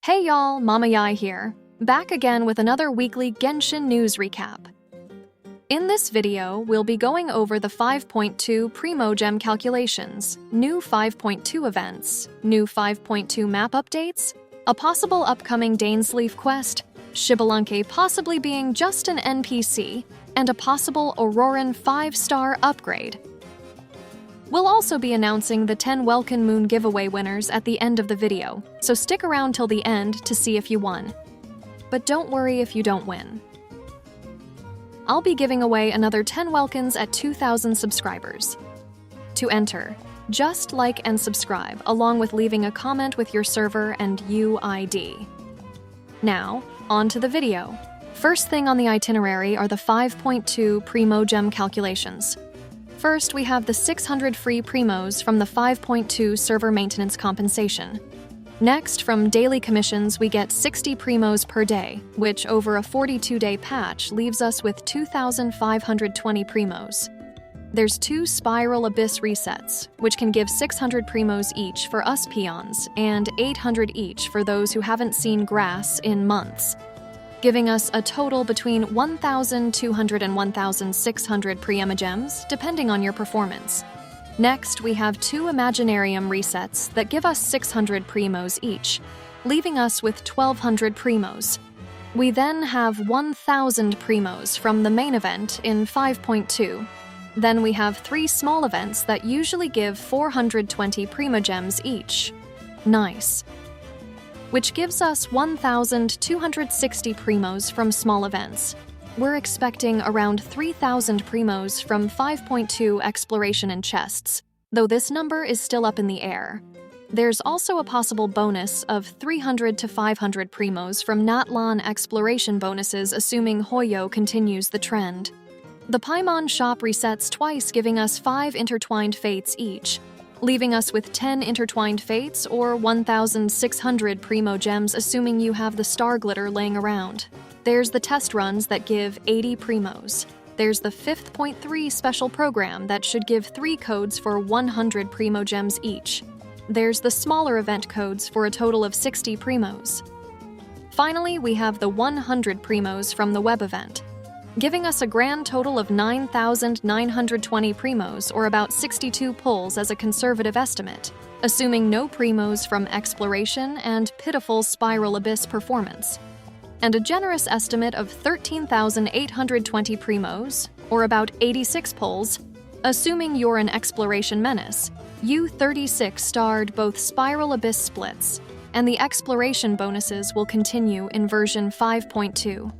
Hey y'all, Mama Yai here, back again with another weekly Genshin news recap. In this video, we'll be going over the 5.2 Primogem calculations, new 5.2 events, new 5.2 map updates, a possible upcoming Dainsleif quest, Xbalanque possibly being just an NPC, and a possible Ororon 5-star upgrade. We'll also be announcing the 10 Welkin Moon giveaway winners at the end of the video, so stick around till the end to see if you won. But don't worry if you don't win. I'll be giving away another 10 Welkins at 2,000 subscribers. To enter, just like and subscribe, along with leaving a comment with your server and UID. Now, on to the video. First thing on the itinerary are the 5.2 Primogem calculations. First, we have the 600 free primos from the 5.2 server maintenance compensation. Next, from daily commissions, we get 60 primos per day, which over a 42-day patch leaves us with 2,520 primos. There's 2 Spiral Abyss resets, which can give 600 primos each for us peons, and 800 each for those who haven't seen grass in months, giving us a total between 1,200 and 1,600 Primogems, depending on your performance. Next, we have 2 Imaginarium resets that give us 600 primos each, leaving us with 1,200 primos. We then have 1,000 primos from the main event in 5.2. Then we have 3 small events that usually give 420 Primogems each. Nice. Which gives us 1,260 primos from small events. We're expecting around 3,000 primos from 5.2 exploration and chests, though this number is still up in the air. There's also a possible bonus of 300 to 500 primos from Natlan exploration bonuses, assuming Hoyo continues the trend. The Paimon shop resets twice, giving us 5 intertwined fates each, leaving us with 10 intertwined fates or 1,600 Primogems, assuming you have the star glitter laying around. There's the test runs that give 80 primos. There's the 5.3 special program that should give 3 codes for 100 Primogems each. There's the smaller event codes for a total of 60 primos. Finally, we have the 100 primos from the web event, giving us a grand total of 9,920 primos, or about 62 pulls as a conservative estimate, assuming no primos from exploration and pitiful Spiral Abyss performance, and a generous estimate of 13,820 primos, or about 86 pulls, assuming you're an exploration menace. You 36-starred both Spiral Abyss splits, and the exploration bonuses will continue in version 5.2.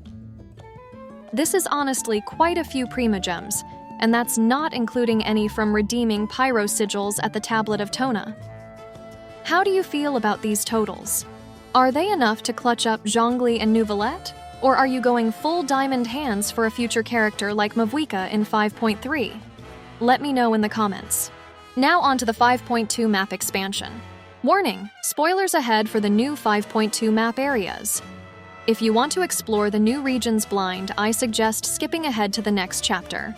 This is honestly quite a few Primogems, and that's not including any from redeeming Pyro Sigils at the Tablet of Tona. How do you feel about these totals? Are they enough to clutch up Zhongli and Neuvillette? Or are you going full diamond hands for a future character like Mavuika in 5.3? Let me know in the comments. Now on to the 5.2 map expansion. Warning, spoilers ahead for the new 5.2 map areas. If you want to explore the new regions blind, I suggest skipping ahead to the next chapter.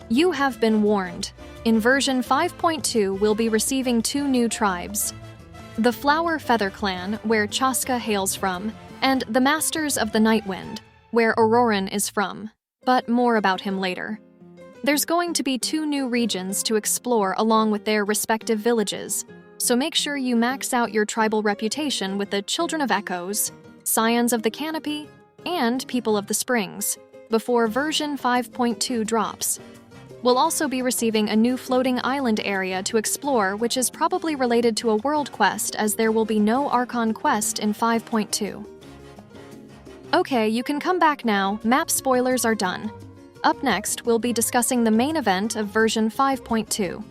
You have been warned. In version 5.2, we'll be receiving 2 new tribes: the Flower Feather Clan, where Chaska hails from, and the Masters of the Night Wind, where Ororon is from, but more about him later. There's going to be 2 new regions to explore along with their respective villages, so make sure you max out your tribal reputation with the Children of Echoes, Scions of the Canopy, and People of the Springs, before version 5.2 drops. We'll also be receiving a new floating island area to explore, which is probably related to a world quest, as there will be no Archon quest in 5.2. Okay, you can come back now. Map spoilers are done. Up next, we'll be discussing the main event of version 5.2.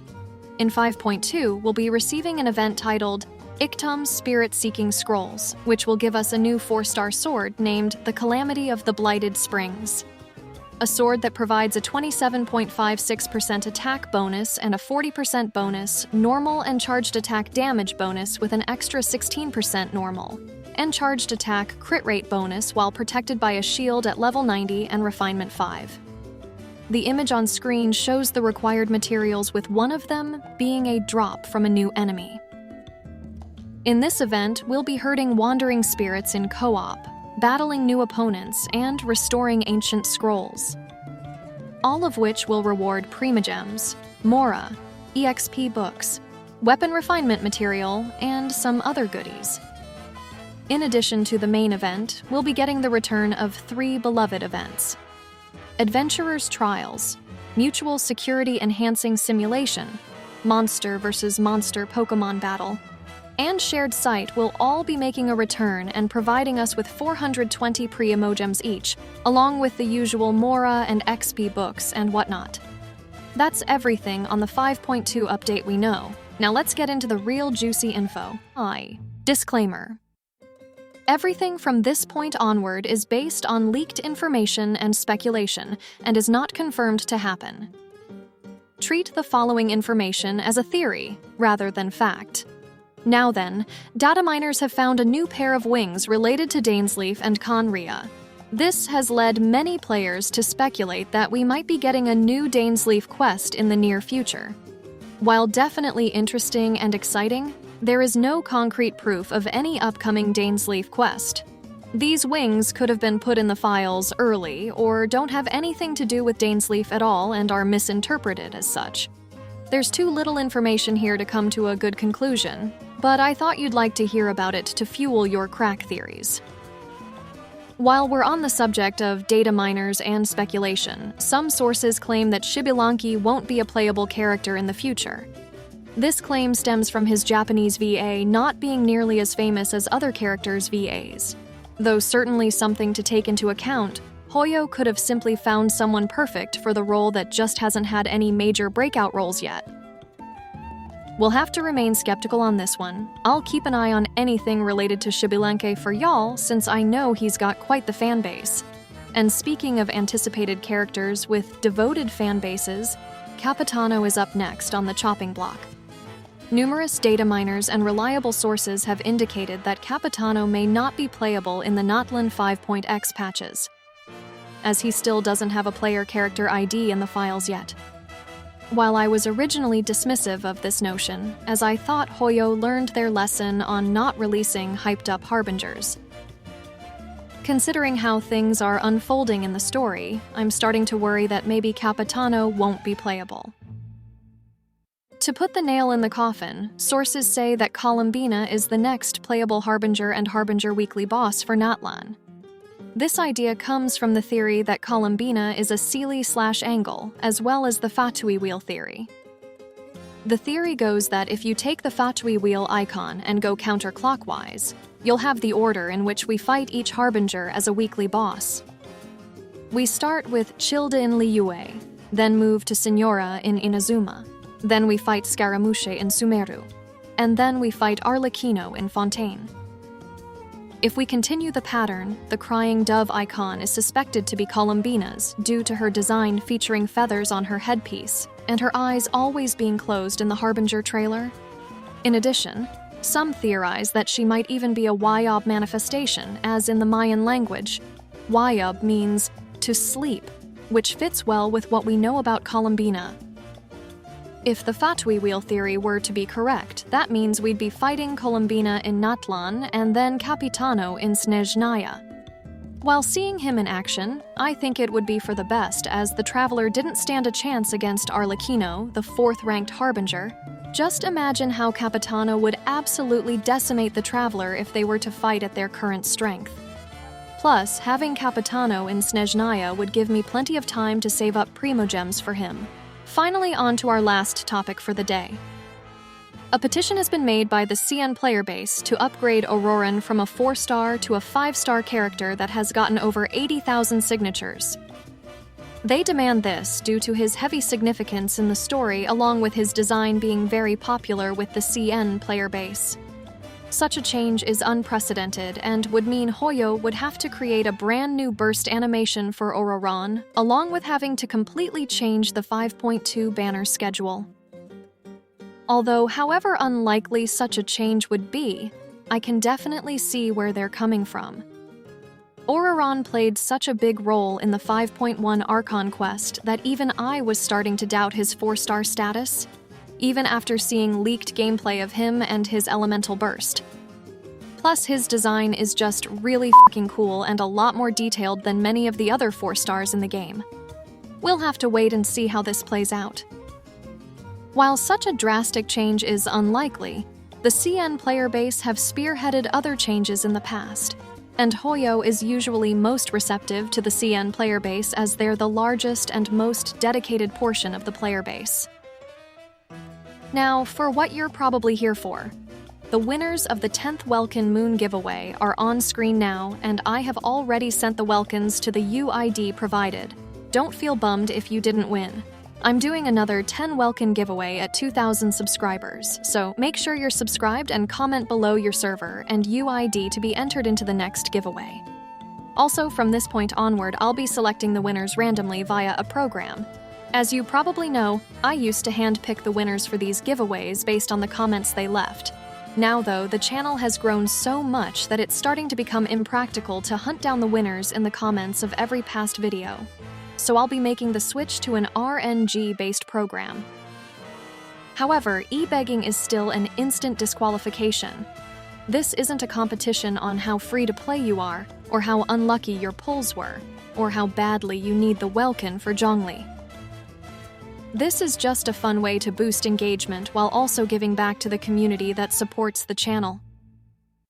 In 5.2, we'll be receiving an event titled Iktum's Spirit-Seeking Scrolls, which will give us a new 4-star sword named the Calamity of the Blighted Springs. A sword that provides a 27.56% attack bonus and a 40% bonus, normal and charged attack damage bonus with an extra 16% normal, and charged attack crit rate bonus while protected by a shield at level 90 and refinement 5. The image on screen shows the required materials, with one of them being a drop from a new enemy. In this event, we'll be herding wandering spirits in co-op, battling new opponents, and restoring ancient scrolls. All of which will reward Primogems, Mora, EXP books, weapon refinement material, and some other goodies. In addition to the main event, we'll be getting the return of 3 beloved events: Adventurer's Trials, Mutual Security Enhancing Simulation, Monster vs. Monster Pokemon Battle, and Shared Sight will all be making a return and providing us with 420 Primogems each, along with the usual Mora and XP books and whatnot. That's everything on the 5.2 update we know. Now let's get into the real juicy info. Disclaimer. Everything from this point onward is based on leaked information and speculation and is not confirmed to happen. Treat the following information as a theory rather than fact. Now then, data miners have found a new pair of wings related to Dainsleif and Conria. This has led many players to speculate that we might be getting a new Dainsleif quest in the near future. While definitely interesting and exciting, there is no concrete proof of any upcoming Dainsleif quest. These wings could have been put in the files early or don't have anything to do with Dainsleif at all and are misinterpreted as such. There's too little information here to come to a good conclusion, but I thought you'd like to hear about it to fuel your crack theories. While we're on the subject of data miners and speculation, some sources claim that Xbalanque won't be a playable character in the future. This claim stems from his Japanese VA not being nearly as famous as other characters' VAs. Though certainly something to take into account, Hoyo could have simply found someone perfect for the role that just hasn't had any major breakout roles yet. We'll have to remain skeptical on this one. I'll keep an eye on anything related to Xbalanque for y'all, since I know he's got quite the fan base. And speaking of anticipated characters with devoted fan bases, Capitano is up next on the chopping block. Numerous data miners and reliable sources have indicated that Capitano may not be playable in the Notland 5.x patches, as he still doesn't have a player character ID in the files yet. While I was originally dismissive of this notion, as I thought Hoyo learned their lesson on not releasing hyped-up harbingers. Considering how things are unfolding in the story, I'm starting to worry that maybe Capitano won't be playable. To put the nail in the coffin, sources say that Columbina is the next playable Harbinger and Harbinger Weekly boss for Natlan. This idea comes from the theory that Columbina is a Sealy/Angle, as well as the Fatui wheel theory. The theory goes that if you take the Fatui wheel icon and go counterclockwise, you'll have the order in which we fight each Harbinger as a weekly boss. We start with Childa in Liyue, then move to Signora in Inazuma, then we fight Scaramouche in Sumeru, and then we fight Arlecchino in Fontaine. If we continue the pattern, the crying dove icon is suspected to be Columbina's due to her design featuring feathers on her headpiece and her eyes always being closed in the Harbinger trailer. In addition, some theorize that she might even be a Wyob manifestation, as in the Mayan language, Wyob means to sleep, which fits well with what we know about Columbina. If the Fatui wheel theory were to be correct, that means we'd be fighting Columbina in Natlan and then Capitano in Snezhnaya. While seeing him in action, I think it would be for the best, as the Traveler didn't stand a chance against Arlecchino, the 4th-ranked Harbinger. Just imagine how Capitano would absolutely decimate the Traveler if they were to fight at their current strength. Plus, having Capitano in Snezhnaya would give me plenty of time to save up Primogems for him. Finally, on to our last topic for the day. A petition has been made by the CN player base to upgrade Ororon from a 4-star to a 5-star character that has gotten over 80,000 signatures. They demand this due to his heavy significance in the story, along with his design being very popular with the CN player base. Such a change is unprecedented and would mean Hoyo would have to create a brand new burst animation for Ororon, along with having to completely change the 5.2 banner schedule. Although, however unlikely such a change would be, I can definitely see where they're coming from. Ororon played such a big role in the 5.1 Archon quest that even I was starting to doubt his 4-star status, even after seeing leaked gameplay of him and his elemental burst. Plus, his design is just really fucking cool and a lot more detailed than many of the other 4 stars in the game. We'll have to wait and see how this plays out. While such a drastic change is unlikely, the CN player base have spearheaded other changes in the past, and Hoyo is usually most receptive to the CN player base as they're the largest and most dedicated portion of the player base. Now, for what you're probably here for. The winners of the 10th Welkin Moon giveaway are on screen now, and I have already sent the Welkins to the UID provided. Don't feel bummed if you didn't win. I'm doing another 10 Welkin giveaway at 2,000 subscribers, so make sure you're subscribed and comment below your server and UID to be entered into the next giveaway. Also, from this point onward, I'll be selecting the winners randomly via a program. As you probably know, I used to handpick the winners for these giveaways based on the comments they left. Now, though, the channel has grown so much that it's starting to become impractical to hunt down the winners in the comments of every past video. So I'll be making the switch to an RNG-based program. However, e-begging is still an instant disqualification. This isn't a competition on how free-to-play you are, or how unlucky your pulls were, or how badly you need the Welkin for Zhongli. This is just a fun way to boost engagement while also giving back to the community that supports the channel.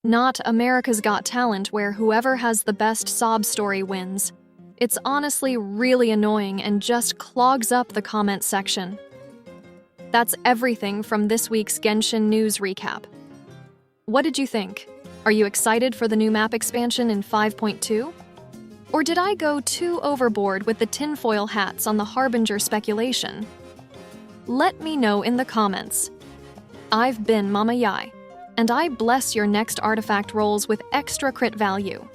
Not America's Got Talent, where whoever has the best sob story wins. It's honestly really annoying and just clogs up the comment section. That's everything from this week's Genshin News Recap. What did you think? Are you excited for the new map expansion in 5.2? Or did I go too overboard with the tinfoil hats on the Harbinger speculation? Let me know in the comments. I've been Mama Yai, and I bless your next artifact rolls with extra crit value.